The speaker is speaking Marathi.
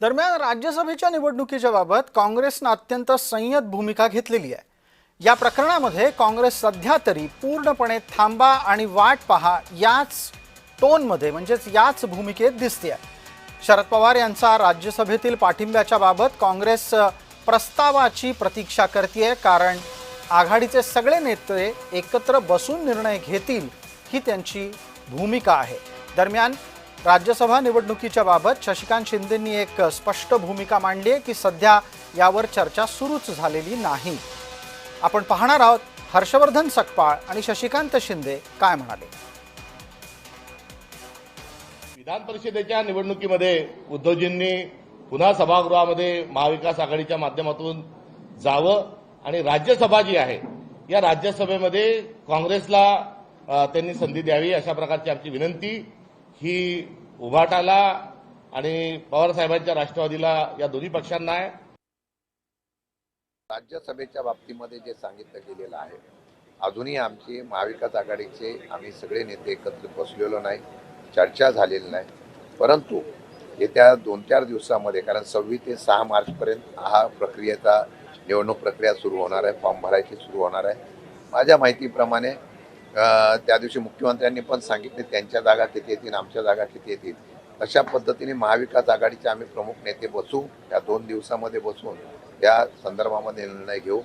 दरम्यान राज्यसभेच्या निवडणुकीच्या बाबत काँग्रेसनं अत्यंत संयत भूमिका घेतलेली आहे। या प्रकरणामध्ये काँग्रेस सध्या तरी पूर्णपणे थांबा आणि वाट पहा याच टोनमध्ये म्हणजेच याच भूमिकेत दिसते आहे। शरद पवार यांचा राज्यसभेतील पाठिंब्याच्या बाबत काँग्रेस प्रस्तावाची प्रतीक्षा करते, कारण आघाडीचे सगळे नेते एकत्र बसून निर्णय घेतील ही त्यांची भूमिका आहे। दरम्यान राज्यसभा निवडणुकीच्या बाबत शशिकांत शिंदेंनी एक स्पष्ट भूमिका मांडली आहे की सध्या यावर चर्चा सुरूच झालेली नाही। आपण पाहणार आहोत हर्षवर्धन सकपाळ आणि शशिकांत शिंदे काय म्हणाले। विधान परिषदेच्या निवडणुकीमध्ये उद्धवजींनी पुन्हा सभागृहामध्ये महाविकास आघाडीच्या माध्यमातून जावं आणि राज्यसभा जी आहे या राज्यसभेमध्ये काँग्रेसला त्यांनी संधी द्यावी अशा प्रकारची आमची विनंती ही उभाटाला आणि पवार साहेबांच्या राष्ट्रवादीला या दोन्ही पक्षांना आहे। राज्यसभेच्या बाबतीमध्ये जे सांगितलं गेलेलं आहे, अजूनही आमची महाविकास आघाडीचे आम्ही सगळे नेते एकत्र बसलेलो नाही, चर्चा झालेली नाही। परंतु येत्या 2-4 दिवसामध्ये, कारण 26 ते 6 मार्चपर्यंत हा प्रक्रियेचा निवडणूक प्रक्रिया सुरू होणार आहे, फॉर्म भरायची सुरू होणार आहे। माझ्या माहितीप्रमाणे त्या दिवशी मुख्यमंत्र्यांनी पण सांगितले त्यांच्या जागा किती येतील, आमच्या जागा किती येतील, अशा पद्धतीने महाविकास आघाडीचे आम्ही प्रमुख नेते बसू, या 2 दिवसामध्ये बसून या संदर्भामध्ये निर्णय घेऊ।